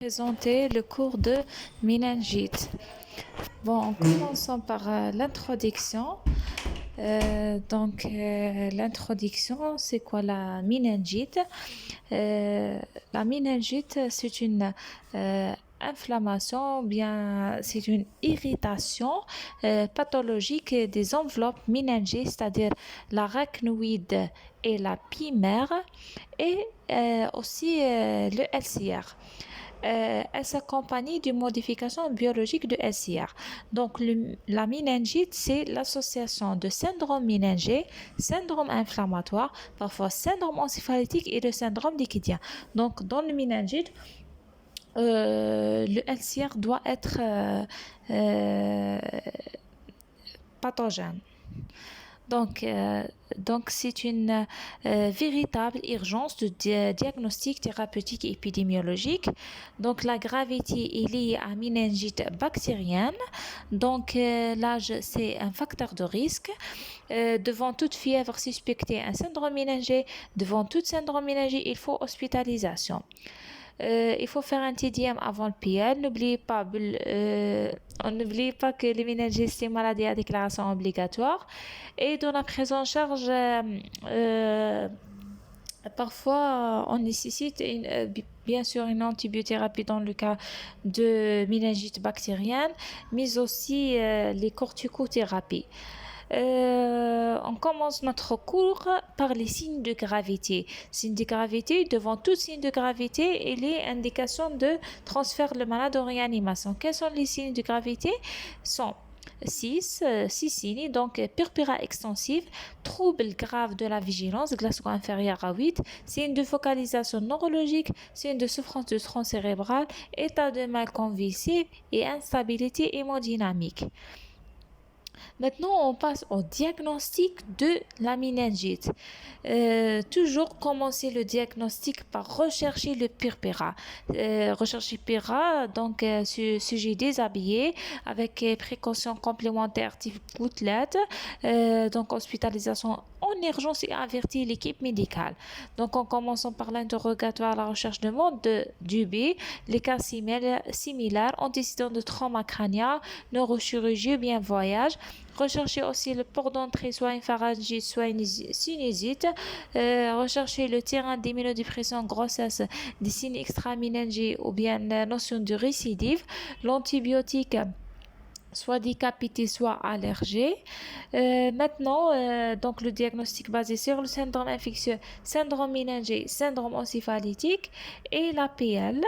Présenter le cours de méningite. Bon, en commençant par l'introduction. L'introduction, c'est quoi la méningite? La méningite, c'est une inflammation, bien, c'est une irritation pathologique des enveloppes méningées, c'est-à-dire l'arachnoïde et la pymère, et aussi le LCR. Elle s'accompagne d'une modification biologique de LCR. Donc, la méningite, c'est l'association de syndrome méningé, syndrome inflammatoire, parfois syndrome encéphalitique et de syndrome liquidien. Donc, dans le méningite, le LCR doit être pathogène. Donc, c'est une véritable urgence de diagnostic thérapeutique et épidémiologique. Donc, la gravité est liée à méningite bactérienne. Donc, l'âge, c'est un facteur de risque. Devant toute fièvre suspectée, un syndrome méningé, devant tout syndrome méningé, il faut hospitalisation. Il faut faire un TDM avant le PL. N'oubliez pas que les méningites, c'est une maladie à déclaration obligatoire. Et dans la prise en charge, parfois, on nécessite bien sûr une antibiothérapie dans le cas de méningite bactérienne, mais aussi les corticothérapies. On commence notre cours par les signes de gravité. Signes de gravité, devant tout signe de gravité, il est indication de transfert le malade en réanimation. Quels sont les signes de gravité? Sont 6 signes, donc purpura extensive, trouble grave de la vigilance, Glasgow inférieur à 8, signe de focalisation neurologique, signe de souffrance de tronc cérébral, état de mal convulsif et instabilité hémodynamique. Maintenant, on passe au diagnostic de la méningite. Toujours commencer le diagnostic par rechercher le purpura. Rechercher purpura, donc sujet déshabillé, avec précautions complémentaires type gouttelette, donc hospitalisation en urgence et avertir l'équipe médicale. Donc, en commençant par l'interrogatoire, la recherche de mode du B, les cas similaires, antécédents de trauma crânien, neurochirurgie, bien voyage. Rechercher aussi le port d'entrée, soit une pharyngite, soit une sinusite. Rechercher le terrain d'immunodépression, grossesse, des signes extra-méningés ou bien la notion de récidive. L'antibiotique, soit décapité, soit allergé. Maintenant, donc le diagnostic basé sur le syndrome infectieux, syndrome méningé, syndrome encéphalitique et la PL.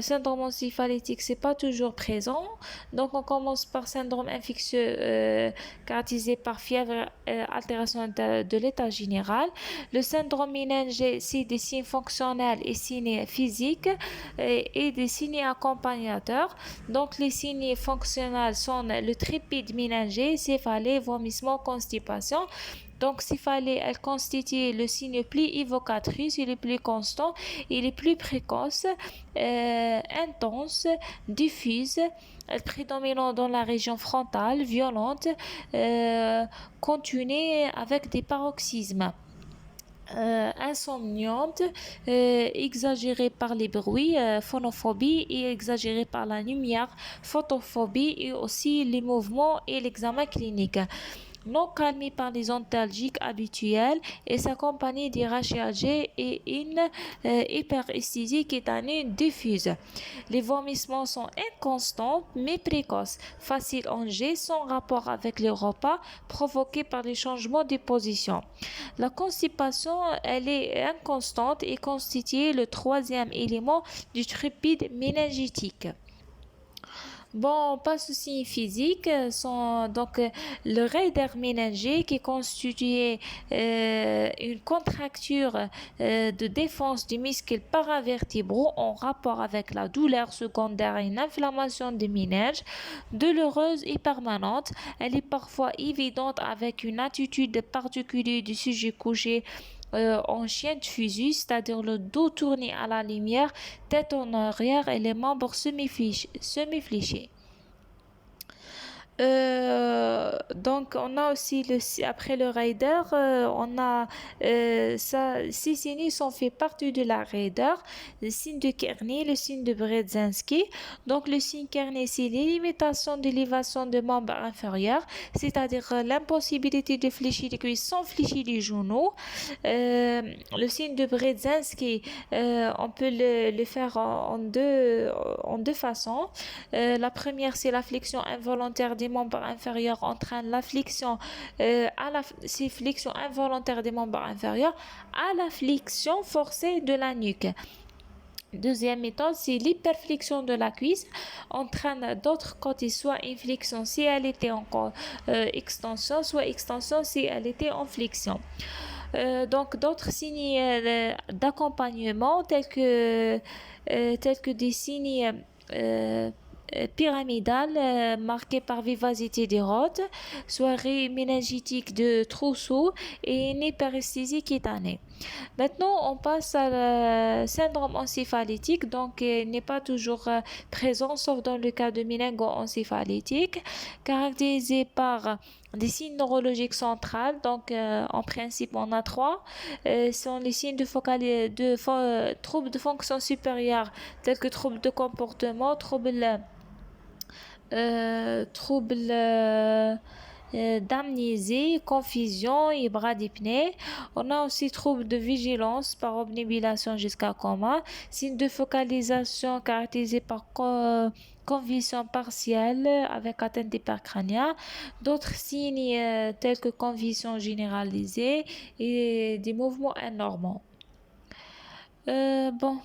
Syndrome encéphalitique, c'est pas toujours présent. Donc, on commence par syndrome infectieux caractérisé par fièvre, altération de l'état général. Le syndrome méningé, c'est des signes fonctionnels et signes physiques et des signes accompagnateurs. Donc, les signes fonctionnels sont le trépide méningé, céphalée, vomissement, constipation. Donc, céphalée, elle constitue le signe plus évocatrice, il est plus constant, il est plus précoce, intense, diffuse, prédominant dans la région frontale, violente, continue avec des paroxysmes. Insomniante, exagérée par les bruits, phonophobie, et exagérée par la lumière, photophobie, et aussi les mouvements et l'examen clinique. Non calmée par les antalgiques habituels et s'accompagne d'irachie et une hyperesthésie cutanée diffuse. Les vomissements sont inconstants mais précoces, faciles en jet, sans rapport avec les repas, provoqués par les changements de position. La constipation, elle est inconstante et constitue le troisième élément du trépide méningétique. Bon, on passe aux signes physiques. Sont donc le raideur méningé qui constitue une contracture de défense du muscle paravertébraux en rapport avec la douleur secondaire et une inflammation des méninges, douloureuse et permanente. Elle est parfois évidente avec une attitude particulière du sujet couché en chien de fusil, c'est-à-dire le dos tourné à la lumière, tête en arrière et les membres semi-fléchés. Donc on a aussi après le rider, on a ces signes sont fait partie de la rider, le signe de Kearney, le signe de Brzezinski. Donc le signe Kearney, c'est l'imitation de l'élévation de membres inférieurs, c'est-à-dire l'impossibilité de fléchir les cuisses sans fléchir les genoux. Le signe de Brzezinski, on peut le faire en deux façons. La première, c'est la flexion involontaire des membres inférieurs entraîne la flexion c'est flexion involontaire des membres inférieurs à la flexion forcée de la nuque. Deuxième méthode, c'est l'hyperflexion de la cuisse entraîne d'autres côtés, soit une flexion si elle était en extension, soit extension si elle était en flexion. Donc d'autres signes d'accompagnement tels que des signes pyramidal marqué par vivacité des rhodes, soirée méningitique de trousseau et une hyperesthésie cutanée. Maintenant, on passe à le syndrome encéphalétique, donc il n'est pas toujours présent, sauf dans le cas de méningo-encéphalétique, caractérisé par des signes neurologiques centrales, donc en principe on a trois, sont les signes troubles de fonction supérieure tels que troubles de comportement, troubles d'amnésie, confusion et bras d'hypnée. On a aussi troubles de vigilance par obnubilation jusqu'à coma, signes de focalisation caractérisés par convulsion partielle avec atteinte hypercrânienne, d'autres signes tels que convulsion généralisée et des mouvements anormaux. Bon.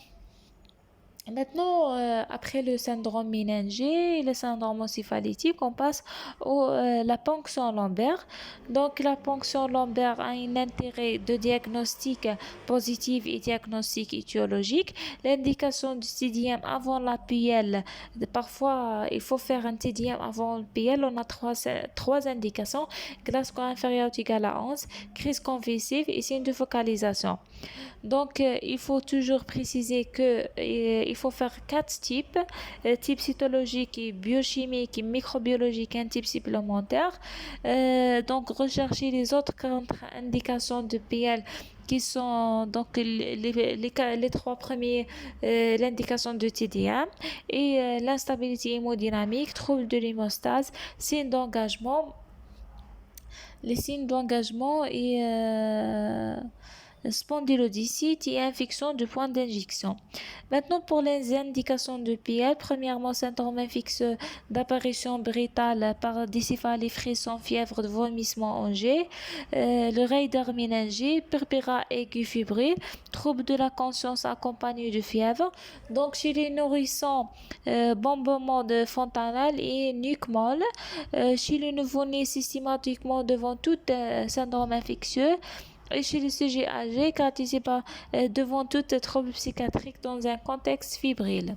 Maintenant, après le syndrome méningé et le syndrome encéphalétique, on passe la ponction lombaire. Donc, la ponction lombaire a un intérêt de diagnostic positif et diagnostic étiologique. L'indication du TDM avant la PL, parfois il faut faire un TDM avant le PL. On a trois indications: glace inférieure ou égale à 11, crise convulsive et signe de focalisation. Donc, il faut toujours préciser que il faut faire quatre types, type cytologique et biochimique et microbiologique, un type supplémentaire. Donc, rechercher les autres contre-indications de PL qui sont donc les trois premiers, l'indication de TDM et l'instabilité hémodynamique, trouble de l'hémostase, signe d'engagement, les signes d'engagement et spondylodicite et infection du point d'injection. Maintenant, pour les indications de PL, premièrement, syndrome infectieux d'apparition britale par décéphalie, frisson, fièvre, vomissement en jet, le raideur méningé, purpura aiguë fébrile, trouble de la conscience accompagné de fièvre. Donc, chez les nourrissons, bombement de fontanelle et nuque molle. Chez le nouveau-né, systématiquement devant tout syndrome infectieux. Et chez les sujets âgés, caractérisés par devant tout trouble psychiatrique dans un contexte fébrile.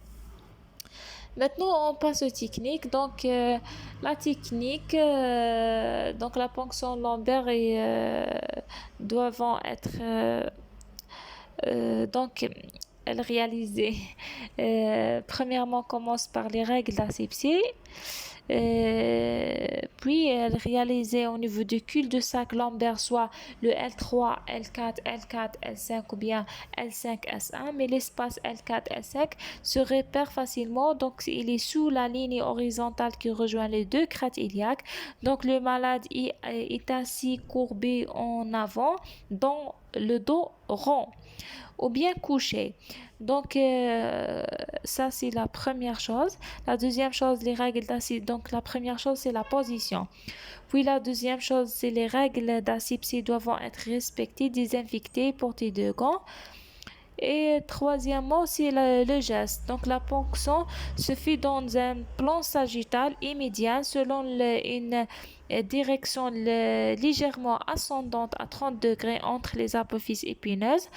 Maintenant, on passe aux techniques. Donc, la technique, donc la ponction lombaire doivent être donc elle réalisée. Premièrement, commence par les règles d'asepsie. Puis elle réalisait au niveau du cul-de-sac lombaire, soit le L3, L4, L4, L5 ou bien L5, S1, mais l'espace L4, L5 se repère facilement, donc il est sous la ligne horizontale qui rejoint les deux crêtes iliaques. Donc le malade est assis courbé en avant dans le dos rond ou bien couché. Donc, ça, c'est la première chose. La deuxième chose, les règles d'asepsie. Donc, la première chose, c'est la position. Puis, la deuxième chose, c'est les règles d'asepsie doivent être respectées, désinfectées, portées de gants. Et troisièmement, c'est le geste. Donc, la ponction se fait dans un plan sagittal immédiat selon une direction légèrement ascendante à 30 degrés entre les apophyses épineuses.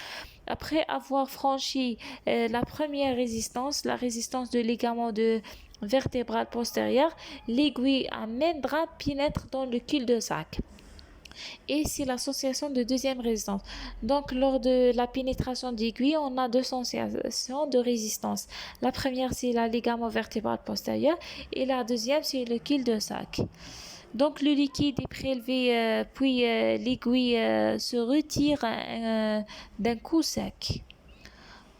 Après avoir franchi la première résistance, la résistance de ligament de vertébrale postérieure, l'aiguille à main droite pénètre dans le cul-de-sac. et c'est l'association de deuxième résistance. Donc, lors de la pénétration d'aiguilles, on a deux sensations de résistance. La première, c'est la ligament vertébral postérieur et la deuxième, c'est le cul-de-sac. Donc, le liquide est prélevé, puis l'aiguille se retire d'un coup sec.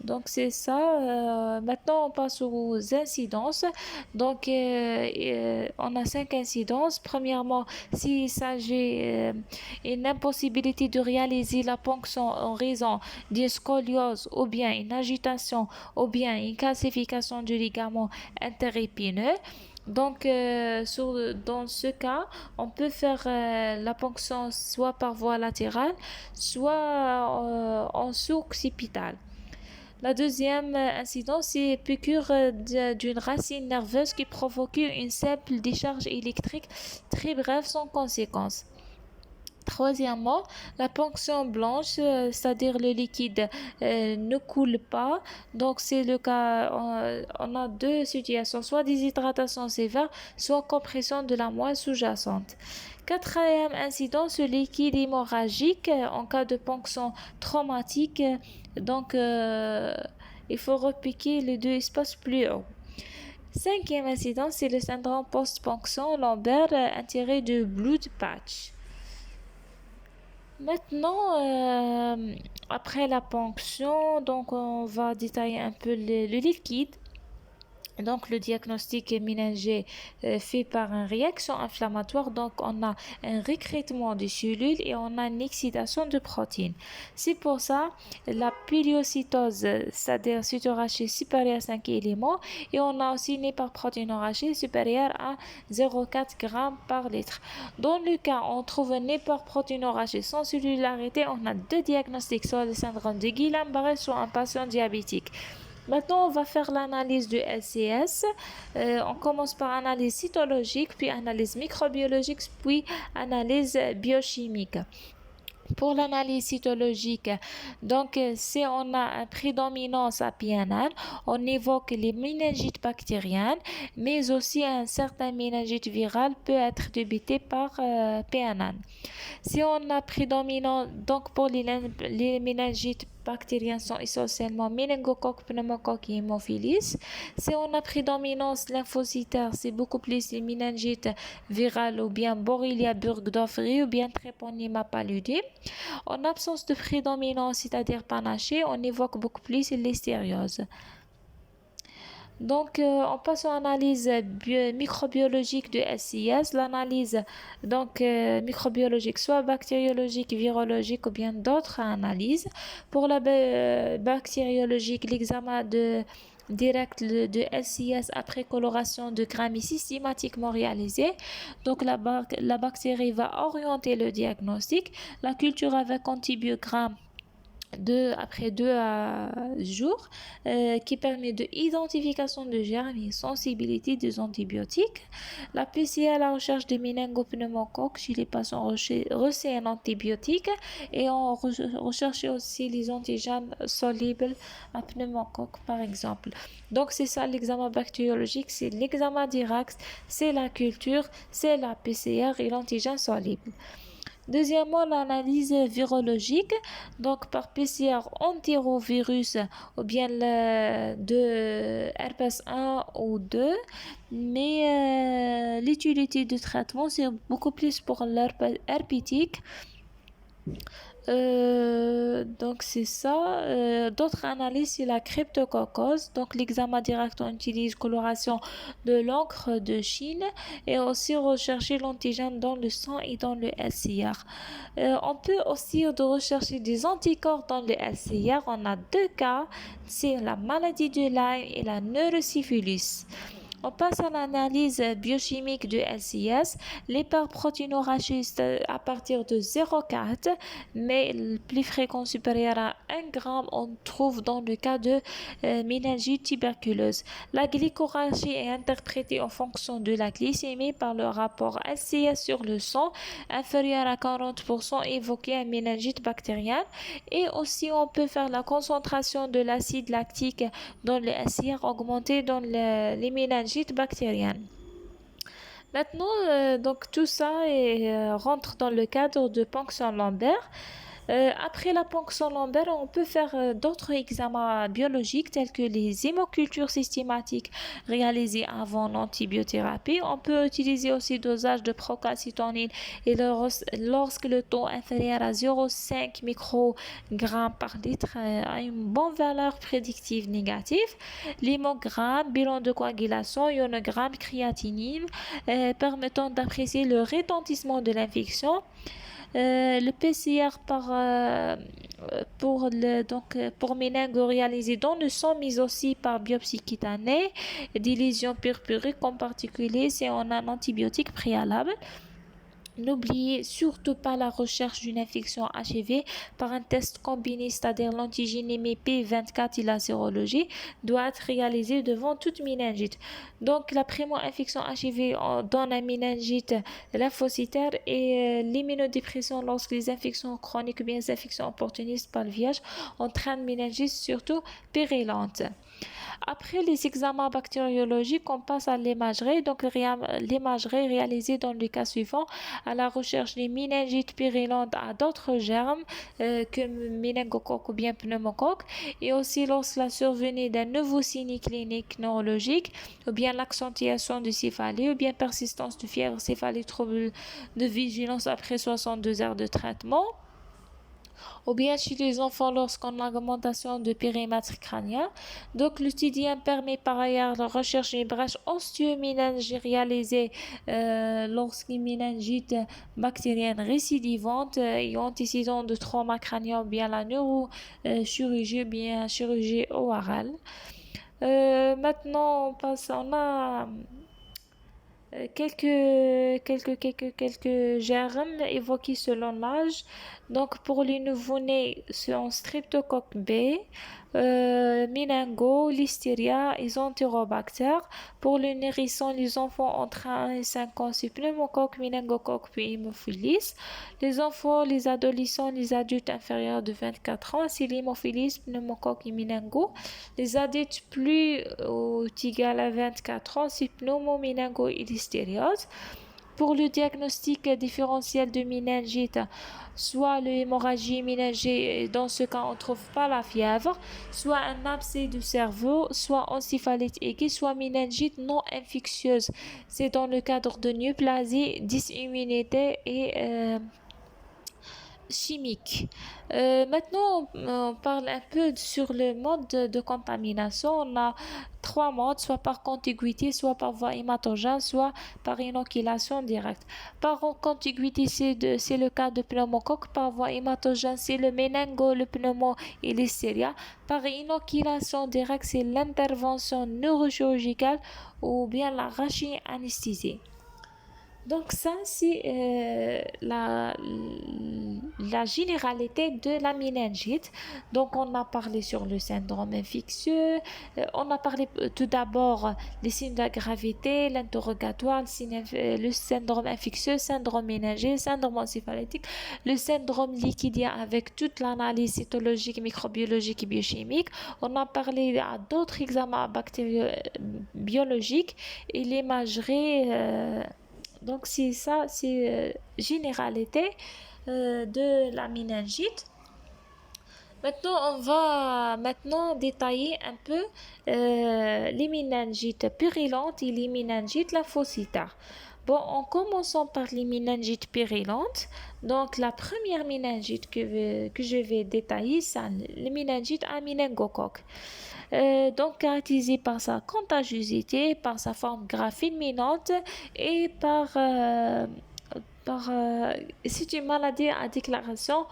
Donc c'est ça. Maintenant, on passe aux incidences. Donc, on a 5 incidences. Premièrement, s'il s'agit d'une impossibilité de réaliser la ponction en raison d'une scoliose ou bien une agitation ou bien une calcification du ligament interépineux. Donc, dans ce cas, on peut faire la ponction soit par voie latérale, soit en sous-occipital. La deuxième incidence, c'est piqûre d'une racine nerveuse qui provoque une simple décharge électrique très brève sans conséquence. Troisièmement, la ponction blanche, c'est-à-dire le liquide ne coule pas. Donc c'est le cas, on a deux situations, soit déshydratation sévère, soit compression de la moelle sous-jacente. Quatrième incident, ce liquide hémorragique en cas de ponction traumatique. Donc il faut repiquer les deux espaces plus haut. Cinquième incident, c'est le syndrome post-ponction lombaire intérêt de blood patch. Maintenant, après la ponction, donc on va détailler un peu le liquide. Donc le diagnostic méningé fait par une réaction inflammatoire. Donc on a un recrutement de cellules et on a une excitation de protéines. C'est pour ça la périocytose, c'est-à-dire cytorachie supérieure à 5 éléments, et on a aussi une hyperprotéinorachie supérieure à 0,4 g par litre. Dans le cas où on trouve une hyperprotéinorachie sans cellularité, on a deux diagnostics, soit le syndrome de Guillain-Barré, soit un patient diabétique. Maintenant, on va faire l'analyse du LCS. On commence par analyse cytologique, puis analyse microbiologique, puis analyse biochimique. Pour l'analyse cytologique, donc si on a une prédominance à PNN, on évoque les méningites bactériennes, mais aussi un certain méningite viral peut être débité par PNN. Si on a prédominance, donc pour les méningites bactériens sont essentiellement méningocoque, pneumocoque et hémophilus. Si on a prédominance lymphocytaire, c'est beaucoup plus les méningites virales ou bien Borrelia burgdorferi ou bien Treponema pallidum. En absence de prédominance, c'est-à-dire panachée, on évoque beaucoup plus les stérioses. Donc, on passe aux analyses microbiologiques de SIS. L'analyse microbiologique, soit bactériologique, virologique ou bien d'autres analyses. Pour la bactériologique, l'examen direct de SIS après coloration de grammes est systématiquement réalisé. Donc, la bactérie va orienter le diagnostic. La culture avec antibiogramme après 2 jours qui permet de identification de germes et sensibilité des antibiotiques. La PCR, la recherche des méningopneumocoques chez les patients reçus un antibiotique, et on recherche aussi les antigènes solubles à pneumocoque par exemple. Donc c'est ça l'examen bactériologique, c'est l'examen direct, c'est la culture, c'est la PCR et l'antigène soluble. Deuxièmement, l'analyse virologique, donc par PCR entérovirus ou bien de herpès 1 ou 2, mais l'utilité du traitement c'est beaucoup plus pour l'herpétique. Donc c'est ça. D'autres analyses, c'est la cryptococcose. Donc l'examen direct, on utilise coloration de l'encre de Chine et aussi rechercher l'antigène dans le sang et dans le LCR. On peut aussi rechercher des anticorps dans le LCR. On a 2 cas, c'est la maladie de Lyme et la neurosyphilis. On passe à l'analyse biochimique du LCS. L'hyperprotéinorachie à partir de 0,4, mais le plus fréquent supérieur à 1 g, on trouve dans le cas de méningite tuberculeuse. La glycorachie est interprétée en fonction de la glycémie par le rapport LCS sur le sang inférieur à 40%, évoqué un méningite bactérienne. Et aussi, on peut faire la concentration de l'acide lactique dans le LCR augmenté dans les méningites bactériennes. Maintenant, donc tout ça rentre dans le cadre de ponction lombaire. Après la ponction lombaire, on peut faire d'autres examens biologiques tels que les hémocultures systématiques réalisées avant l'antibiothérapie. On peut utiliser aussi dosage de procalcitonin et lorsque le taux inférieur à 0,5 microgrammes par litre a une bonne valeur prédictive négative. L'hémogramme, bilan de coagulation, ionogramme, créatinine permettant d'apprécier le retentissement de l'infection. Le PCR pour méningo réalisé dans le sang, mais aussi par biopsie cutanée, des lésions purpuriques en particulier, c'est en un antibiotique préalable. N'oubliez surtout pas la recherche d'une infection HIV par un test combiné, c'est-à-dire l'antigénémie P24 et la sérologie, doit être réalisée devant toute méningite. Donc, la primo-infection HIV donne la méningite lymphocytaire et l'immunodépression lorsque les infections chroniques ou bien les infections opportunistes par le VIH entraînent une méningite surtout périllante. Après les examens bactériologiques, on passe à l'imagerie. Donc, l'imagerie réalisée dans le cas suivant à la recherche des méningites purulentes à d'autres germes que méningocoque ou bien pneumocoque, et aussi lorsque la survenue d'un nouveau signe clinique neurologique ou bien l'accentuation de céphalie ou bien persistance de fièvre céphalique, trouble de vigilance après 62 heures de traitement, ou bien chez les enfants lorsqu'on a augmentation de périmètre crânien. Donc, l'utidien permet par ailleurs la recherche d'une brèche ostéoméninge réalisée lorsqu'une méningite bactérienne récidivante et antécédent de trauma crânien ou bien la neurochirurgie ou bien chirurgie orale. Maintenant, on a quelques germes évoqués selon l'âge. Donc, pour les nouveau-nés, c'est en streptocoque B, méningo, listeria et enterobacter. Pour les nourrissons, les enfants entre 1 et 5 ans, c'est pneumocoque, méningocoque puis hémophilus. Les enfants, les adolescents, les adultes inférieurs de 24 ans, c'est l'hémophilus, pneumocoque et méningo. Les adultes plus ou égal à 24 ans, c'est pneumoméningo et listériose. Pour le diagnostic différentiel de méningite, soit l'hémorragie méningée, dans ce cas on ne trouve pas la fièvre, soit un abcès du cerveau, soit encéphalite aiguë, soit méningite non infectieuse. C'est dans le cadre de néoplasie, dysimmunité et chimique. Maintenant, on parle un peu sur le mode de contamination. On a trois modes, soit par contiguïté, soit par voie hématogène, soit par inoculation directe. Par contiguïté, c'est le cas de pneumocoque. Par voie hématogène, c'est le méningo, le pneumo et l'hystéria. Par inoculation directe, c'est l'intervention neurochirurgicale ou bien la rachis-anesthésie. Donc ça, c'est la généralité de la méningite. Donc on a parlé sur le syndrome infectieux, on a parlé tout d'abord des signes de la gravité, l'interrogatoire, le syndrome infectieux, syndrome méningé, syndrome encéphalétique, le syndrome liquidien avec toute l'analyse cytologique, microbiologique et biochimique. On a parlé à d'autres examens biologiques et l'imagerie. Donc c'est ça, c'est généralité de la méningite. Maintenant, on va détailler un peu les méningites purulentes et les méningites lymphocytaires. Bon, en commençant par les méningites purulentes, donc la première méningite que je vais détailler, c'est les méningites à méningocoque. Donc caractérisée par sa contagiosité, par sa forme grave fulminante et c'est une maladie à déclaration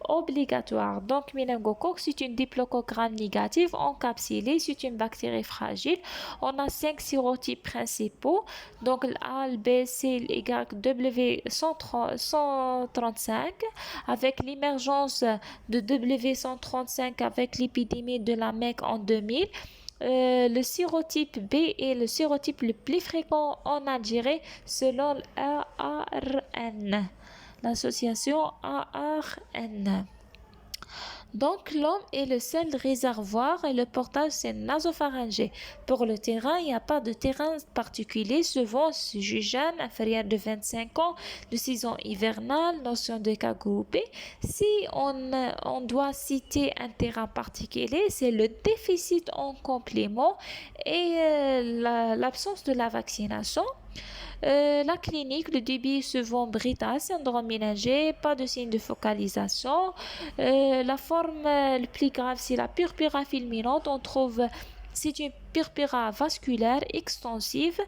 obligatoire. Donc, méningocoque, c'est une diplocoque gram négative encapsulée, c'est une bactérie fragile. On a 5 sérotypes principaux, donc A, B, C, Y, W 135, avec l'émergence de W 135 avec l'épidémie de la Mecque en 2000. Le sérotype B est le sérotype le plus fréquent en Algérie selon l'ARN, l'association ARN. Donc, l'homme est le seul réservoir et le portage, c'est nasopharyngé. Pour le terrain, il n'y a pas de terrain particulier. Souvent, sujet jeune, inférieur de 25 ans, de saison hivernale, notion de cas groupés. Si on doit citer un terrain particulier, c'est le déficit en complément et l'absence de la vaccination. La clinique, le débit est souvent brittle, syndrome ménager, pas de signe de focalisation. La forme le plus grave, c'est la purpura fulminante. C'est une purpura vasculaire extensive,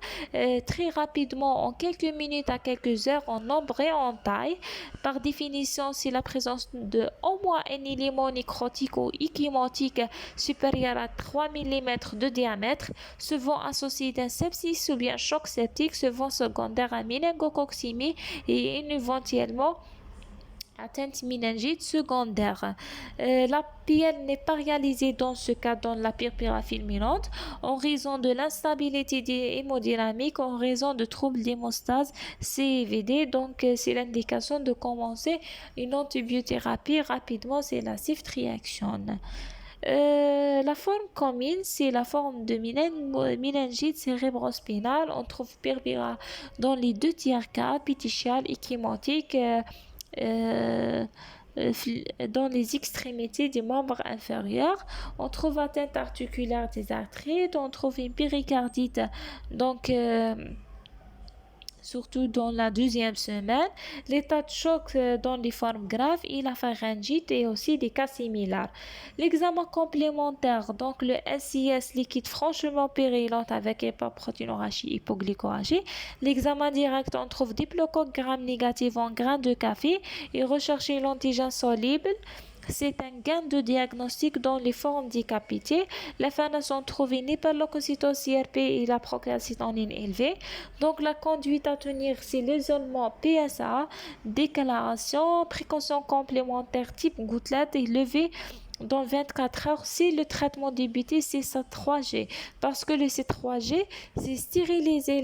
très rapidement, en quelques minutes à quelques heures, en nombre et en taille. Par définition, c'est la présence de au moins un élément nécrotique ou échymotique supérieur à 3 mm de diamètre, souvent associé d'un sepsis ou bien choc septique, souvent secondaire à méningococcémie et éventuellement atteinte méningite secondaire. La PL n'est pas réalisée dans ce cas dans la purpura fulminante en raison de l'instabilité hémodynamique, en raison de troubles d'hémostase CVD. Donc, c'est l'indication de commencer une antibiothérapie rapidement, c'est la ceftriaxone. La forme commune, c'est la forme de méningite cérébrospinale. On trouve purpura dans les deux tiers cas, pétichial, échymotique, euh, dans les extrémités des membres inférieurs. On trouve atteinte articulaire des artères, on trouve une péricardite, donc surtout dans la deuxième semaine, l'état de choc dans les formes graves et la pharyngite et aussi des cas similaires. L'examen complémentaire, donc le SIS liquide franchement périllante avec hypoprotéinorachie, hypoglycorragie. L'examen direct, on trouve diplocoque gram négatif en grains de café et rechercher l'antigène soluble. C'est un gain de diagnostic dans les formes décapitées. Les femmes sont trouvées une hyperleucocytose CRP et la procalcitonine élevée. Donc la conduite à tenir, c'est l'isolement PSA, déclaration, précaution complémentaire type gouttelette et levée dans 24 heures si le traitement débuté c'est C3G, parce que le C3G c'est stériliser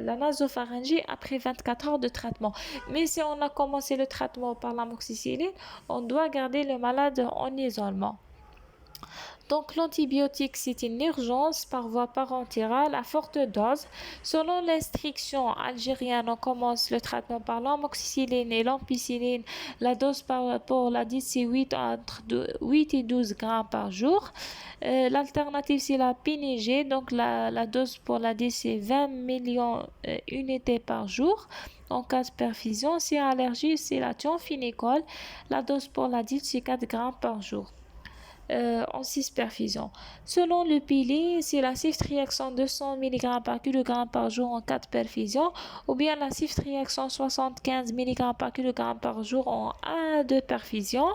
la nasopharyngée après 24 heures de traitement. Mais si on a commencé le traitement par l'amoxicilline, on doit garder le malade en isolement. Donc l'antibiotique, c'est une urgence par voie parentérale à forte dose. Selon l'instruction algérienne, on commence le traitement par l'amoxicilline et l'ampicilline. La dose pour la 10, c'est 8 entre 8 et 12 grammes par jour. L'alternative, c'est la PNG. Donc la dose pour la 10, c'est 20 millions unités par jour. En cas de perfusion, si allergie, c'est la thiamphénicol. La dose pour la 10, c'est 4 grammes par jour. En 6 perfusions. Selon le pilier, c'est la ceftriaxone 200 mg par kg par jour en 4 perfusions ou bien la ceftriaxone 75 mg par kg par jour en 1 à 2 perfusions.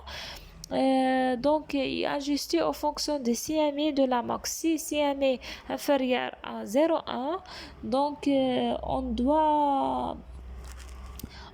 Donc, ajusté en fonction de CME de la max. Si CME inférieur à 0,1, donc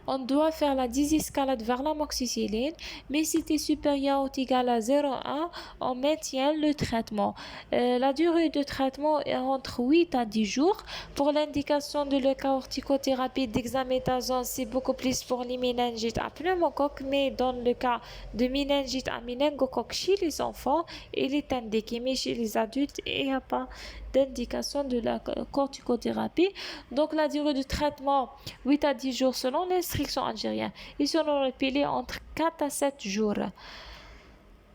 on doit faire la désescalade vers l'amoxicilline, mais si c'est supérieur ou égal à 0,1, on maintient le traitement. La durée de traitement est entre 8 à 10 jours. Pour l'indication de l'eucarticothérapie d'hexaméthasone, c'est beaucoup plus pour les méningites à pneumocoque, mais dans le cas de méningite à méningocoque chez les enfants, il est indiqué, mais chez les adultes, il n'y a pas d'indication de la corticothérapie. Donc la durée de traitement 8 à 10 jours selon l'instruction algérienne et selon le pilier entre 4 à 7 jours.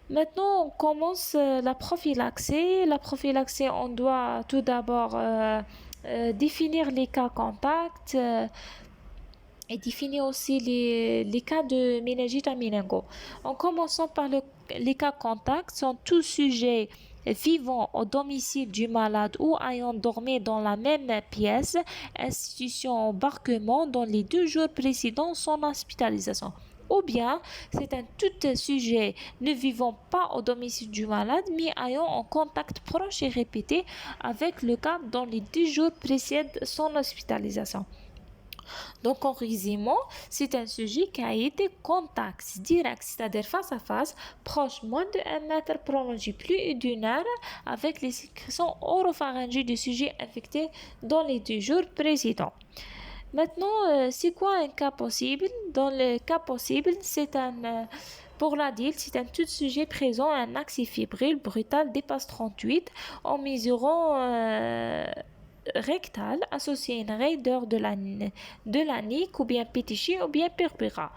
Maintenant, on commence la prophylaxie. La prophylaxie, on doit tout d'abord définir les cas contacts et définir aussi les cas de méningite à méningo. En commençant par les cas contacts, sont tous sujets vivant au domicile du malade ou ayant dormi dans la même pièce, institution embarquement dans les 2 jours précédant son hospitalisation. Ou bien, c'est un tout sujet ne vivant pas au domicile du malade, mais ayant un contact proche et répété avec le cas dans les 2 jours précèdent son hospitalisation. Donc, en résumant, c'est un sujet qui a été contact direct, c'est-à-dire face à face, proche moins de 1 mètre, prolongé plus d'une heure, avec les sécrétions oropharyngées du sujet infecté dans les 2 jours précédents. Maintenant, c'est quoi un cas possible? Dans le cas possible, c'est un Pour l'adulte, c'est un tout sujet présent un axe fébrile brutal dépasse 38 en mesurant rectal associé à une raideur de la nuque ou bien pétichée ou bien purpura.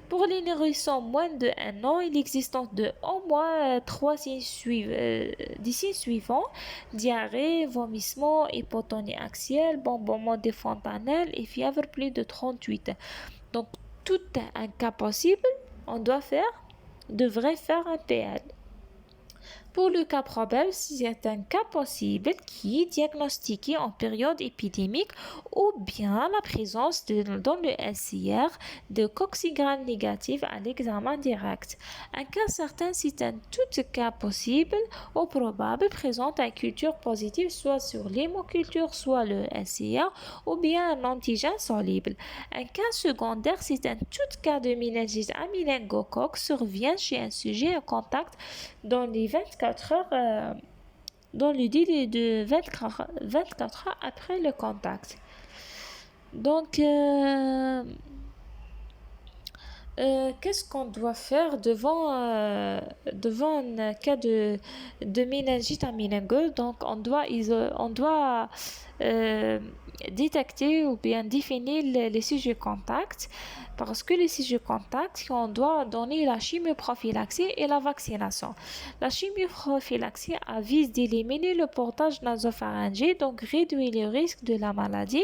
Pour les nourrissons moins de 1 an, il existe de au moins trois signes suivants: diarrhée, vomissement, hypotonie axiale, bombement des fontanelles et fièvre plus de 38. Donc, tout un cas possible, on devrait faire un PL. Pour le cas probable, c'est un cas possible qui est diagnostiqué en période épidémique ou bien la présence dans le LCR de coccygram négatif à l'examen direct. Un cas certain, c'est un tout cas possible ou probable présente une culture positive soit sur l'hémoculture, soit le LCR ou bien un antigène soluble. Un cas secondaire, c'est un tout cas de méningite à méningocoque survient chez un sujet en contact dans les 24 heures, dans le délai de 24 heures après le contact. Donc, qu'est-ce qu'on doit faire devant un cas de méningite à méningose? Donc, on doit détecter ou bien définir les sujets contacts, parce que les sujets contacts, on doit donner la chimioprophylaxie et la vaccination. La chimioprophylaxie vise d'éliminer le portage nasopharyngé, donc réduire le risque de la maladie.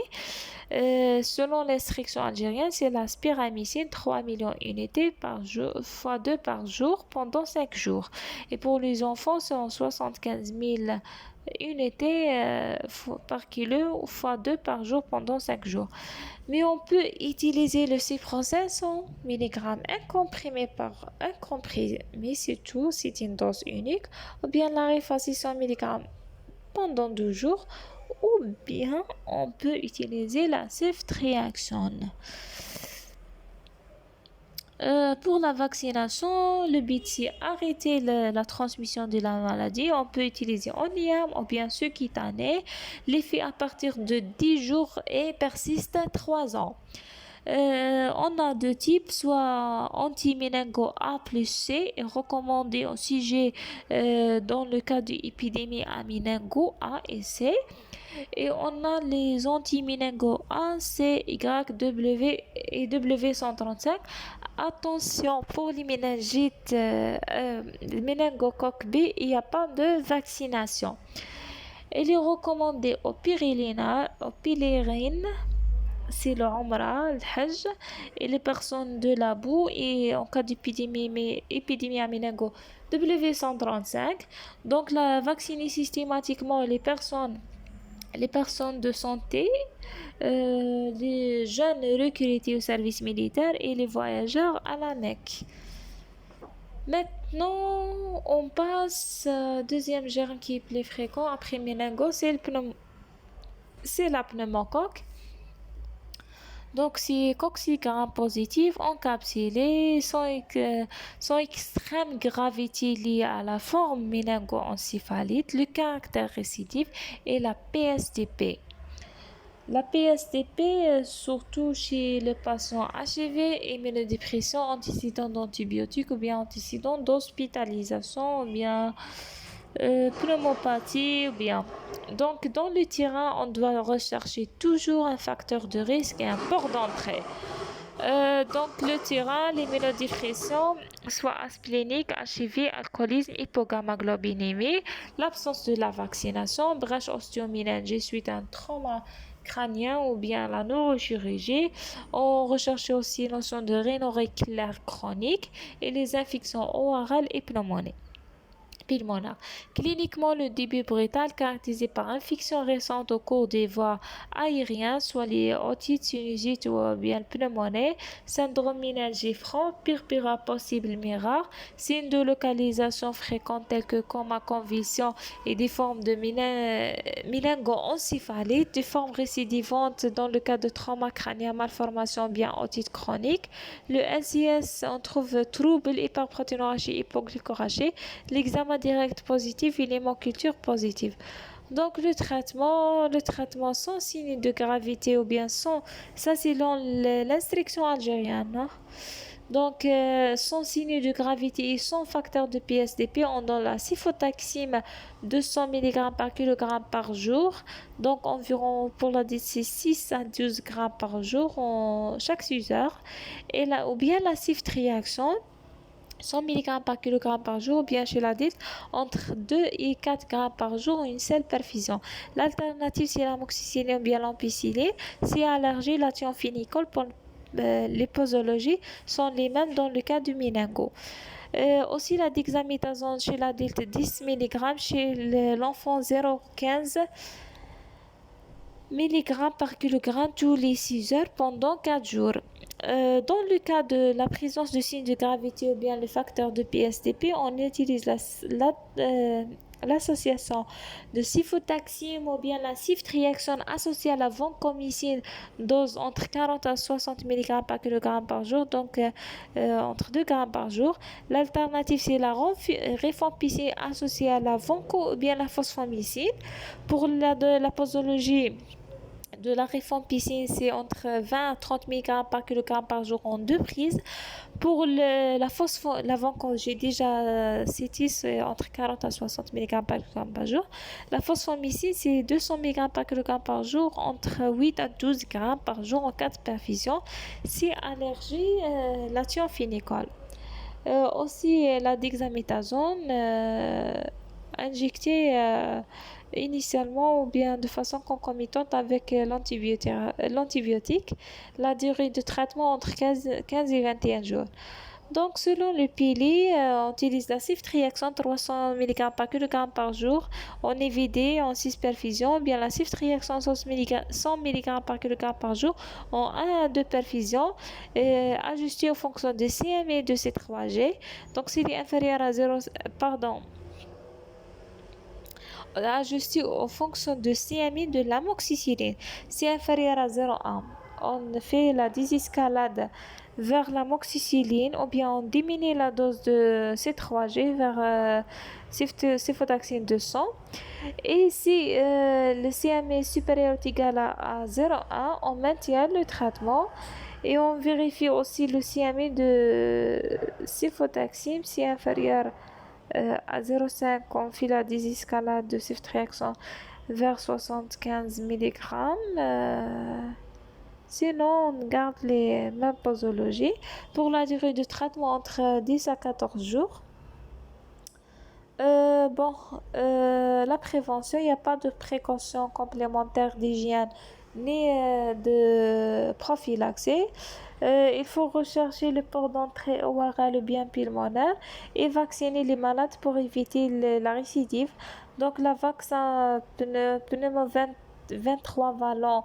Selon l'instruction algérienne, c'est la spiramycine 3 millions unités par jour, fois 2 par jour pendant 5 jours. Et pour les enfants, c'est en 75 000 unités par kilo fois 2 par jour pendant 5 jours. Mais on peut utiliser le ciprocène 100 mg, un comprimé par un comprimé, c'est tout, c'est une dose unique, ou bien la Rifacine 100 mg pendant 2 jours, ou bien on peut utiliser la ceftriaxone. Pour la vaccination, le but c'est arrêter la transmission de la maladie. On peut utiliser ONIAM ou bien subcutané. L'effet à partir de 10 jours et persiste 3 ans. On a deux types, soit anti-méningo A plus C est recommandé au sujet dans le cas d'épidémie à méningo A et C. Et on a les anti-méningo A, C, Y, W et W135. Attention, pour les méningites, méningocoque B, il n'y a pas de vaccination. Il est recommandé au pyrrhine, c'est le Umrah, le Hajj, et les personnes de la boue, et en cas épidémie à méningo W135. Donc, vacciner systématiquement les personnes de santé, les jeunes recrutés au service militaire et les voyageurs à la Mecque. Maintenant, on passe au deuxième germe qui est plus fréquent après méningo, c'est la pneumocoque. Donc, c'est coccygram positif encapsulé sans extrême gravité liée à la forme méningo-encéphalite, le caractère récidive et la PSDP. La PSDP, surtout chez le patient HIV, immunodépression, antécédent d'antibiotiques ou bien antécédent d'hospitalisation ou bien pneumopathie ou bien. Donc, dans le terrain, on doit rechercher toujours un facteur de risque et un port d'entrée. Donc, le terrain, l'immunodépression, soit asplénique, HIV, alcoolisme, hypogammaglobulinémie, l'absence de la vaccination, brèche ostéoméningée suite à un trauma crânien ou bien la neurochirurgie. On recherche aussi la notion de rhinorrhée claire chronique et les infections orales et pulmonaires. Cliniquement, le début brutal caractérisé par infection récente au cours des voies aériennes, soit les otites, sinusites ou bien pneumonie, syndrome méningé franc, purpura possible mais rare, signes de localisation fréquentes tels que coma, convulsion et des formes de méningo-encéphalite, des formes récidivantes dans le cas de trauma crânien, malformation bien otite chronique. Le LCS, on trouve trouble, hyperprotéinorragie, hypoglycémie, l'examen direct positif et l'hémoculture positive. Donc le traitement sans signe de gravité ou bien sans, ça c'est dans l'instruction algérienne, hein? Donc, sans signe de gravité et sans facteur de PSDP, on donne la cifotaxime 200 mg par kg par jour. Donc, environ, pour la c'est 6 à 12 grammes par jour chaque 6 heures. Et là, ou bien la ciftriaxone 100 mg par kg par jour, ou bien chez l'adulte, entre 2 et 4 grammes par jour, une seule perfusion. L'alternative, c'est l'amoxicilline ou bien l'ampicilline. Si allergie, la thiamphénicol pour les posologies sont les mêmes dans le cas du méningo. Aussi la dexaméthasone chez l'adulte 10 mg, chez l'enfant 0,15 mg par kg tous les 6 heures pendant 4 jours. Dans le cas de la présence de signes de gravité ou bien le facteur de PSDP, on utilise l'association de cifotaxime ou bien la ciftriaxone associée à la vancomycine, dose entre 40 à 60 mg par kg par jour, donc entre 2 grammes par jour. L'alternative, c'est la rifampicine associée à la vanco ou bien la phosphomycine. Pour la posologie de la rifampicine, c'est entre 20 à 30 mg par kg par jour en 2 prises. Pour l'avant, quand j'ai déjà cité, c'est entre 40 à 60 mg par kg par jour. La phosphomycine, c'est 200 mg par kg par jour, entre 8 à 12 grammes par jour en cas de perfusion. Si allergie, la thiamphénicol. Aussi la dexaméthasone injectée initialement ou bien de façon concomitante avec l'antibiotique. La durée de traitement entre 15 et 21 jours. Donc, selon le pilier, on utilise la ciftriaxone 300 mg par kg par jour en EVD, en 6 perfusions, bien la ciftriaxone 100 mg par kg par jour en 1 à 2 perfusions, ajusté en fonction de CM et de C3G. Donc, s'il est inférieur à 0, pardon, ajusté en fonction de CMI de l'amoxicilline. Si inférieur à 0,1, on fait la désescalade vers l'amoxicilline ou bien on diminue la dose de C3G vers cefotaxime 200. Et si le CMI est supérieur ou égal à 0,1, on maintient le traitement. Et on vérifie aussi le CMI de cefotaxime si inférieur à 0,5, on fait la désescalade de ceftriaxone vers 75 mg. Sinon, on garde les mêmes posologies. Pour la durée de traitement, entre 10 à 14 jours. La prévention, il n'y a pas de précaution complémentaire d'hygiène ni de prophylaxie. Il faut rechercher le port d'entrée oral ou bien pulmonaire et vacciner les malades pour éviter la récidive. Donc, la vaccin pneumo 23 valent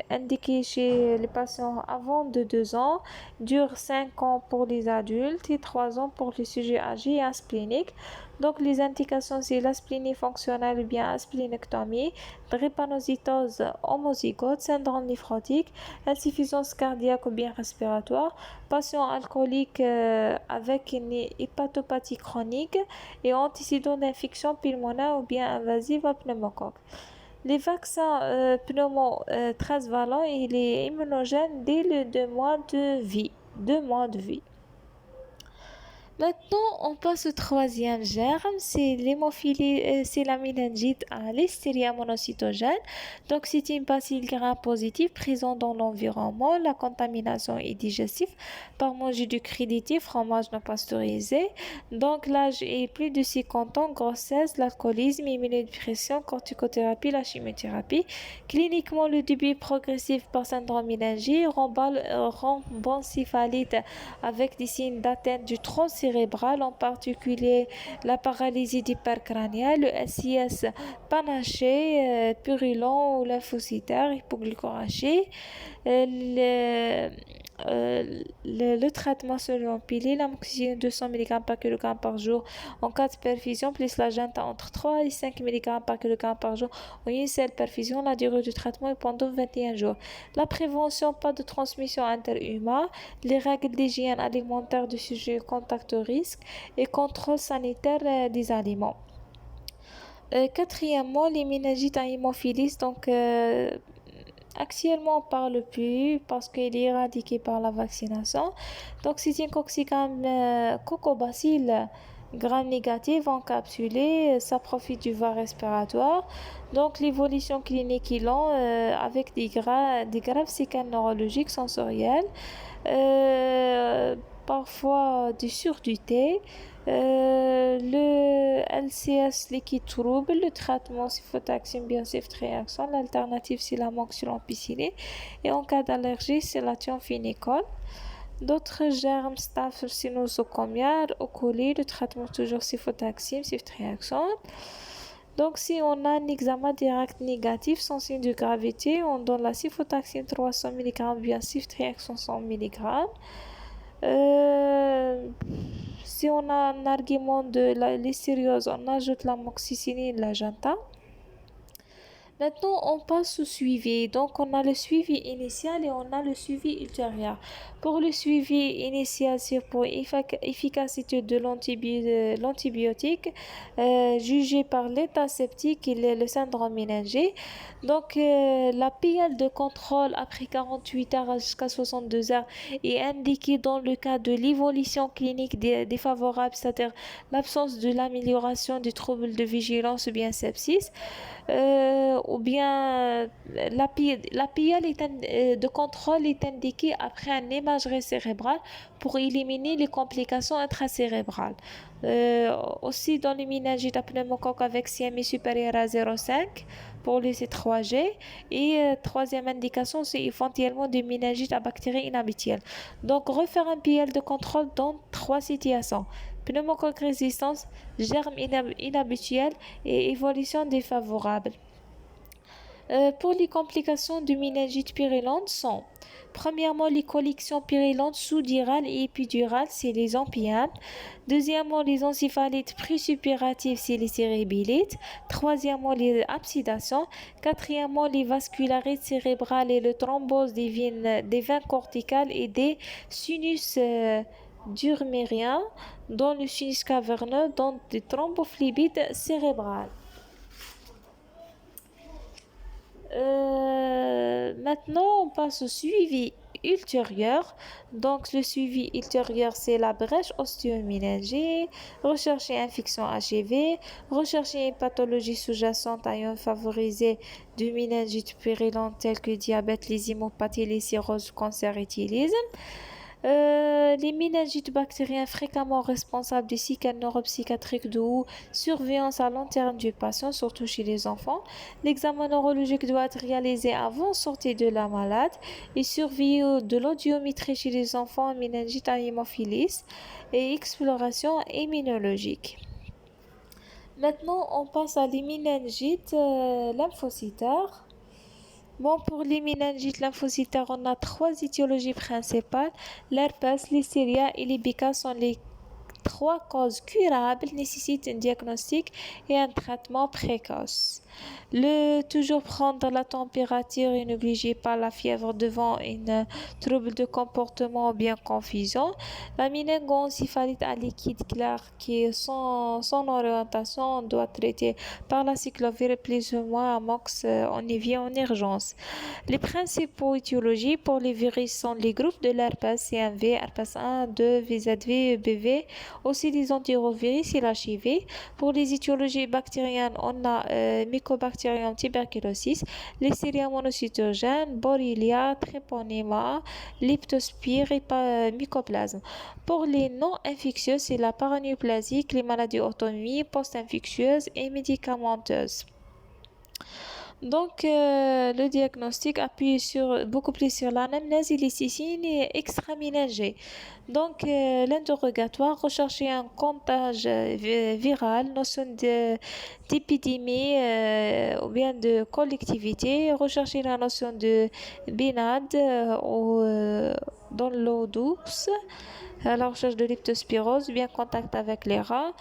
indiqué chez les patients avant de 2 ans, dure 5 ans pour les adultes et 3 ans pour les sujets âgés et aspléniques. Donc, les indications, c'est l'asplénie fonctionnelle ou bien asplénectomie, drépanocytose homozygote, syndrome néphrotique, insuffisance cardiaque ou bien respiratoire, patient alcoolique avec une hépatopathie chronique et antécédent d'infection pulmonaire ou bien invasive à pneumocoque. Les vaccins pneumo 13 valents, il est immunogène dès les 2 mois de vie. 2 mois de vie. Maintenant, on passe au troisième germe, c'est l'hémophilie, c'est la méningite à l'hystéria monocytogène. Donc, c'est une bacille gram-positive présente dans l'environnement. La contamination est digestive par manger du crudité, fromage non pasteurisé. Donc, l'âge est plus de 50 ans, grossesse, l'alcoolisme, immunodépression, corticothérapie, la chimiothérapie. Cliniquement, le début progressif par syndrome méningé, rhomboencéphalite avec des signes d'atteinte du tronc cérébral, en particulier la paralysie d'hypercrânienne, le SIS panaché, purulent ou lymphocytaire, hypoglycémie. Le traitement selon pilier, l'amoxicilline 200 mg par kg par jour en cas de perfusion, plus la genta entre 3 et 5 mg par kg par jour en une seule perfusion. La durée du traitement est pendant 21 jours. La prévention, pas de transmission interhumaine, les règles d'hygiène alimentaire du sujet contact risque et contrôle sanitaire des aliments. Quatrièmement, les méningites à hémophilis, donc Actuellement, on parle plus parce qu'il est éradiqué par la vaccination. Donc, c'est une coxicam cocobacille gram négative encapsulée. Ça profite du voie respiratoire. Donc, l'évolution clinique qu'ils ont avec des graves séquelles neurologiques sensorielles. Parfois des surdité. Le LCS liquide trouble, le traitement cifotaxime bien ceftriaxone, l'alternative c'est la moxulampicilline et en cas d'allergie c'est la thiamphénicol. D'autres germes staph nosocomial, au colis, le traitement toujours cifotaxime, ceftriaxone. Donc si on a un examen direct négatif sans signe de gravité, on donne la cifotaxime 300 mg bien ceftriaxone 100 mg. Si on a un argument de la listériose, on ajoute la moxicilline, la janta. Maintenant, on passe au suivi. Donc, on a le suivi initial et on a le suivi ultérieur. Pour le suivi initial, c'est pour efficacité de l'antibiotique jugé par l'état septique et le syndrome méningé. Donc, la PL de contrôle après 48 heures jusqu'à 62 heures est indiquée dans le cas de l'évolution clinique défavorable, c'est-à-dire l'absence de l'amélioration des troubles de vigilance ou bien sepsis. Ou bien la PL de contrôle est indiquée après un imagerie cérébrale pour éliminer les complications intracérébrales. Aussi dans les méningites à pneumocoque avec CMI supérieur à 0,5 pour les C3G et troisième indication c'est éventuellement des méningites à bactéries inhabituelles. Donc refaire un PL de contrôle dans 3 situations: pneumocoque résistance, germes inhabituels et évolution défavorable. Pour les complications de méningite purulente sont premièrement les collections purulentes sous-durales et épidurales, c'est les empyèmes. Deuxièmement, les encéphalites présuppuratives, c'est les cérébilites. Troisièmement, les absidations. Quatrièmement, les vascularites cérébrales et le thrombose des veines corticales et des sinus durmériens dans le sinus caverneux, dans des thrombophlébites cérébrales. Maintenant, on passe au suivi ultérieur. Donc, le suivi ultérieur, c'est la brèche ostéoméningée, rechercher infection HIV, rechercher une pathologie sous-jacente ayant favorisé de méningite purulente telle que diabète, les hémopathies, les cirrhoses, cancer, éthylisme. Les méningites bactériens fréquemment responsables des séquelles neuropsychiatriques de haut surveillance à long terme du patient, surtout chez les enfants. L'examen neurologique doit être réalisé avant sortie de la malade et surveiller de l'audiométrie chez les enfants, méningite à hémophilis et exploration immunologique. Maintenant, on passe à les méningites lymphocytaires. Bon, pour les méningites lymphocytaires, on a 3 étiologies principales. L'herpès, l'hystéria et l'IBK sont les 3 causes curables, nécessitent un diagnostic et un traitement précoce. Toujours prendre la température et n'oubliez pas la fièvre devant une trouble de comportement ou bien confusion. La méningoencéphalite à liquide clair qui est sans orientation doit traiter par la cyclovir plus ou moins à mox, on y vient en urgence. Les principaux étiologies pour les virus sont les groupes de l'herpès, CMV, herpès 1, 2, VZV, EBV, aussi les antiretrovirus et l'HIV. Pour les étiologies bactériennes, on a Mycobacterium tuberculosis, Listeria monocytogène, Borrelia, Treponema, Leptospire et Mycoplasme. Pour les non infectieux, c'est la paraneoplasie, les maladies auto-immunes, post-infectieuses et médicamenteuses. Donc, le diagnostic appuie beaucoup plus sur l'anamnèse et les signes extra-méningés. Donc, l'interrogatoire, rechercher un comptage viral, notion d'épidémie ou bien de collectivité, rechercher la notion de BINAD dans l'eau douce, à la recherche de leptospirose, bien contact avec les rats,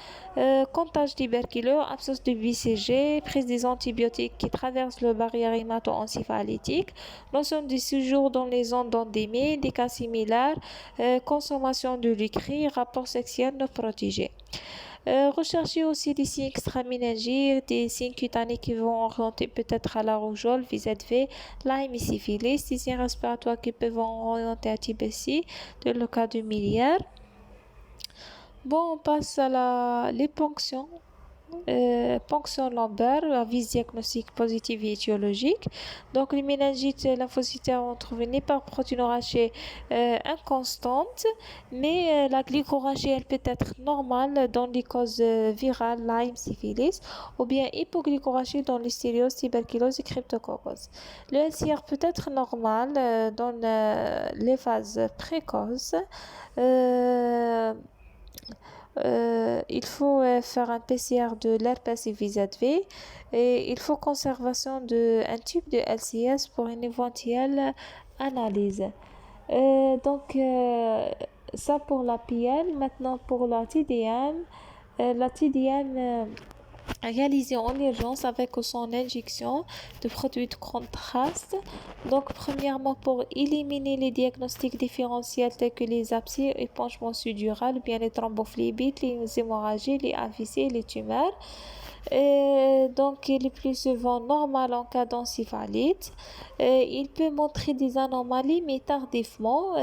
comptage tuberculeux, absence de BCG, prise des antibiotiques qui traversent le barrière hémato-encéphalytique, notion de séjour dans les zones d'endémie, des cas similaires, consommation de l'écrit, rapport sexuel non protégé. Recherchez aussi des signes extraméningés, des signes cutanés qui vont orienter peut-être à la rougeole, VZV, Lyme et syphilis, des signes respiratoires qui peuvent orienter à TBC, dans le cas de miliaire. Bon, on passe à les ponctions. Ponction lombaire, avis diagnostic positif et étiologique. Donc, les méningites lymphocytaires ont trouvé une hyperproteinorachie inconstante, mais la glycorachie, elle peut être normale dans les causes virales, Lyme, syphilis, ou bien hypoglycorachie dans les stérios, tuberculose et cryptococcus. Le LCR peut être normal dans les phases précoces. Euh, il faut faire un PCR de l'herpès et VZV et il faut conservation d'un tube de LCS pour une éventuelle analyse. Ça pour la PL. Maintenant pour la TDM. La TDM réalisé en urgence avec son injection de produits de contraste. Donc, premièrement, pour éliminer les diagnostics différentiels tels que les abscesses, épanchements sudurales, bien les thrombophlébites, les hémorragies, les AVC, les tumeurs. Donc, il est plus souvent normal en cas d'encéphalite. Il peut montrer des anomalies, mais tardivement.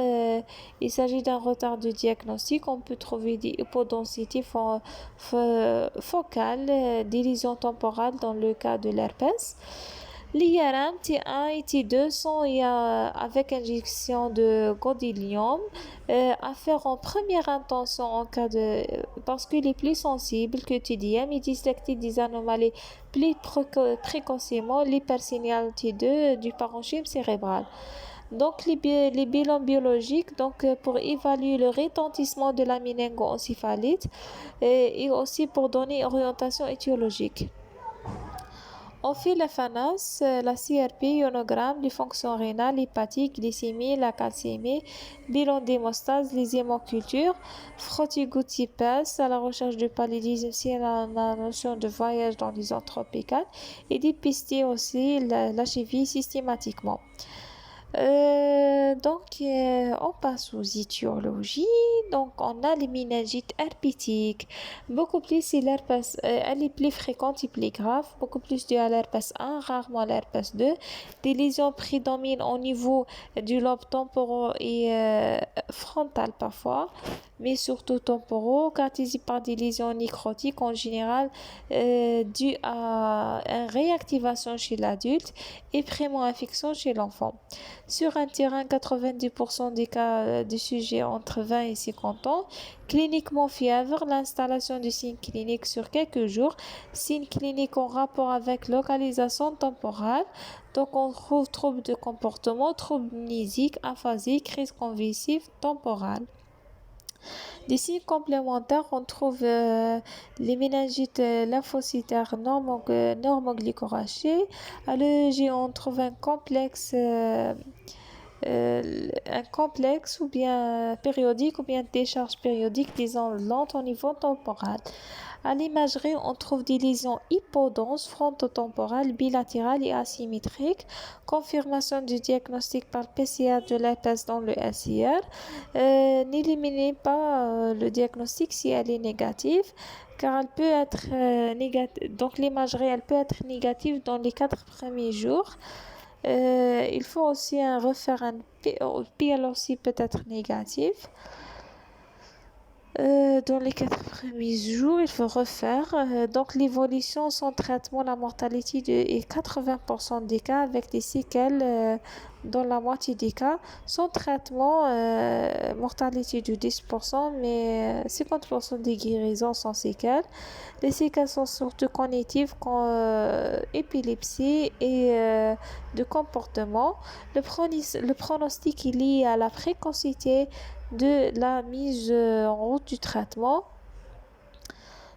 Il s'agit d'un retard de diagnostic. On peut trouver des hypodensités focales, des lésions temporales dans le cas de l'herpès. L'IRM T1 et T2 sont avec injection de godilium à faire en première intention en cas de parce qu'il est plus sensible que TDM et détecte des anomalies plus précocement l'hypersignal T2 du parenchyme cérébral. Donc les bilans biologiques pour évaluer le retentissement de la méningoencéphalite et aussi pour donner orientation étiologique. On fait la FANAS, la CRP, ionogramme, les fonctions rénales, hépatique, glycémie, la calcémie, bilan d'hémostase, les hémocultures, frottis-gouttes à la recherche de paludisme, c'est la notion de voyage dans les zones tropicales, et dépister aussi la cheville systématiquement. On passe aux étiologies. Donc, on a les méningites herpétiques. Beaucoup plus, si l'herpès, elle est plus fréquente et plus grave. Beaucoup plus due à l'herpès 1, rarement à l'herpès 2. Des lésions prédominent au niveau du lobe temporal et frontal parfois, mais surtout temporaux, caractérisés par des lésions nécrotiques en général dues à une réactivation chez l'adulte et primo-infection chez l'enfant. Sur un terrain, 90% des cas de sujets entre 20 et 50 ans. Cliniquement fièvre, l'installation du signe clinique sur quelques jours. Signe clinique en rapport avec localisation temporale. Donc, on trouve troubles de comportement, troubles mnésiques, aphasie, crise convulsive temporale. Des signes complémentaires, on trouve les méningites lymphocytaires normoglycorachées. À l'EEG, on trouve un complexe ou bien périodique ou bien décharge périodique, disons lente au niveau temporal. À l'imagerie, on trouve des lésions hypodenses, frontotemporales, bilatérales et asymétriques. Confirmation du diagnostic par PCR de l'herpès dans le LCR. N'éliminez pas le diagnostic si elle est négative, car elle peut être négative. Donc l'imagerie, elle peut être négative dans les 4 premiers jours. Il faut aussi refaire un PLOC peut être négatif. Dans les 4 premiers jours, il faut refaire. Donc, l'évolution sans traitement, la mortalité est 80% des cas avec des séquelles dans la moitié des cas. Sans traitement, mortalité de 10%, mais 50% des guérisons sans séquelles. Les séquelles sont surtout cognitives, épilepsie et de comportement. Le pronostic est lié à la précocité de la mise en route du traitement.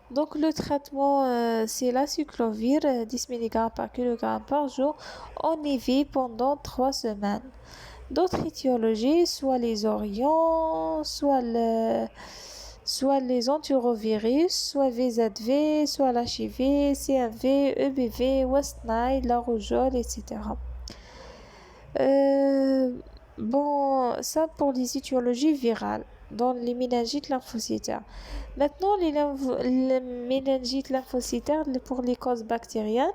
Donc le traitement, c'est l'aciclovir, 10 mg par kg par jour, en IV pendant 3 semaines. D'autres étiologies, soit les orions, soit les antiretrovirus, soit VZV, soit l'HIV, CMV, EBV, West Nile, la rougeole, etc. Bon, ça pour les étiologies virales. dans les méningites lymphocytaires. Maintenant, les méningites lymphocytaires pour les causes bactériennes,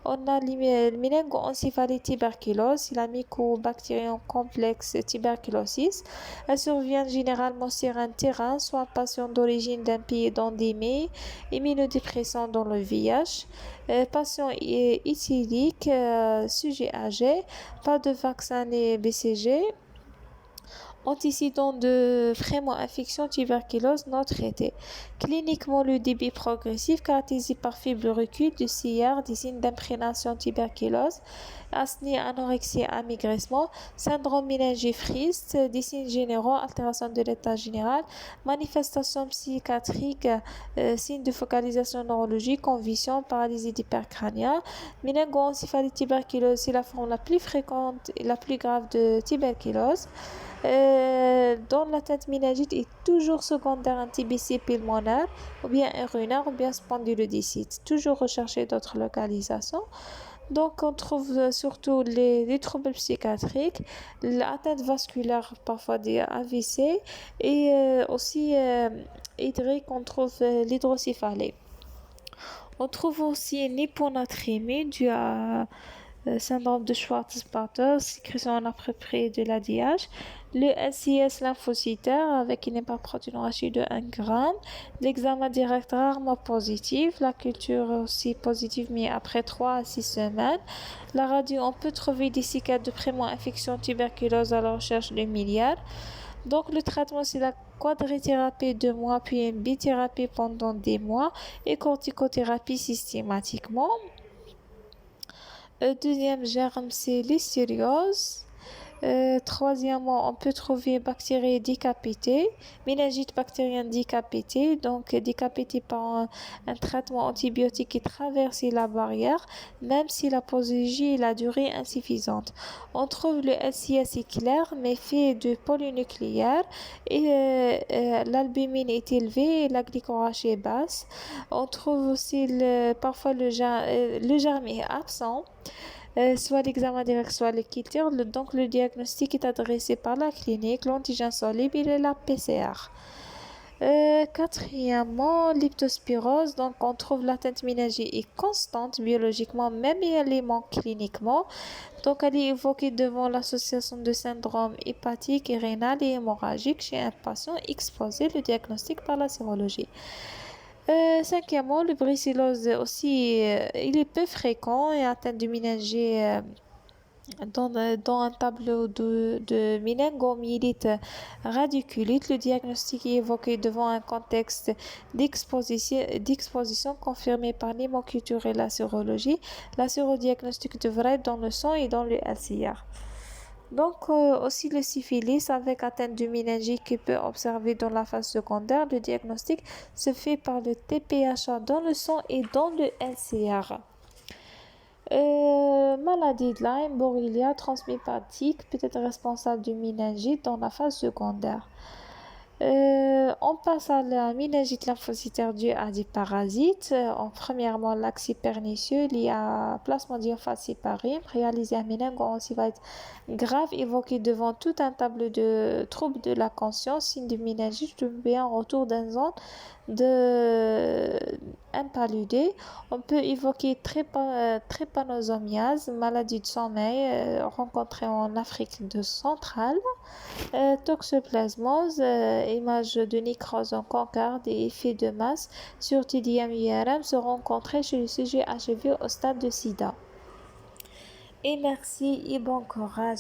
on a les méningoencéphalite tuberculose, c'est la mycobacterium complexe tuberculosis. Elle survient généralement sur un terrain, soit patient d'origine d'un pays d'endémie, immunodépressant dans le VIH, patient éthylique, sujet âgé, pas de vaccin ni BCG, antécédent de infection tuberculose non traitée. Cliniquement, le débit progressif caractérisé par faible recul du CIR, des signes d'imprégnation tuberculose, asthnie, anorexie, amaigrissement, syndrome méningifriste, des signes généraux, altération de l'état général, manifestations psychiatriques, signes de focalisation neurologique, convulsions, paralysie d'hypercrânien. Méningoencéphalite tuberculose, c'est la forme la plus fréquente et la plus grave de tuberculose. Dont l'atteinte méningite est toujours secondaire à un TBC pulmonaire ou bien urinaire ou bien spondylodicite. Toujours rechercher d'autres localisations. Donc, on trouve surtout les troubles psychiatriques, l'atteinte vasculaire, parfois des AVC, et aussi hydrique, on trouve l'hydrocéphalie. On trouve aussi une hyponatrémie due à syndrome de Schwarz-Barthel, sécrétion inappropriée de l'ADH, le SIS lymphocytaire avec une hyperprotéinurie de 1 g, l'examen direct rarement positif, la culture aussi positive mais après 3 à 6 semaines. La radio, on peut trouver des cicatrices de primo-infection tuberculose à la recherche de milliards. Donc le traitement c'est la quadrithérapie 2 mois puis une bithérapie pendant des mois et corticothérapie systématiquement. Deuxième germe, c'est l'histériose. Troisièmement, on peut trouver bactéries décapitées, méningite bactérienne décapitée, donc décapitée par un traitement antibiotique qui traverse la barrière, même si la posologie et la durée insuffisante. On trouve le LCS éclair, mais fait de polynucléaires, et l'albumine est élevée et la glycorachie est basse. On trouve aussi parfois le germe est absent. Soit l'examen direct, soit le culture. Donc, le diagnostic est adressé par la clinique, l'antigène soluble et la PCR. Quatrièmement, l'hyptospirose. Donc, on trouve l'atteinte méningée est constante biologiquement, même si elle est manque cliniquement. Donc, elle est évoquée devant l'association de syndrome hépatique et rénal et hémorragique chez un patient exposé. Le diagnostic par la sérologie. Cinquièmement, le brucellose aussi, il est peu fréquent et atteint de méningée dans un tableau de méningomyélite radiculite. Le diagnostic est évoqué devant un contexte d'exposition confirmé par l'hémoculture et la sérologie. La sérodiagnostic devrait être dans le sang et dans le LCR. Donc, aussi le syphilis avec atteinte de méningite qui peut observer dans la phase secondaire. Le diagnostic se fait par le TPHA dans le sang et dans le LCR. Maladie de Lyme, Borrelia, transmise par tique, peut être responsable de méningite dans la phase secondaire. On passe à la méningite lymphocytaire due à des parasites. Premièrement, l'accès pernicieux lié à Plasmodium falciparum, réalisé à méningoencéphalite grave évoqué devant tout un tableau de troubles de la conscience, signe de méningite ou bien retour d'un zone de impaludé. On peut évoquer trépanosomiase, maladie de sommeil rencontrée en Afrique centrale. Toxoplasmose, image de nécrose en cancarde et effet de masse sur TDM-IRM se rencontrés chez le sujet HIV au stade de sida. Et merci et bon courage.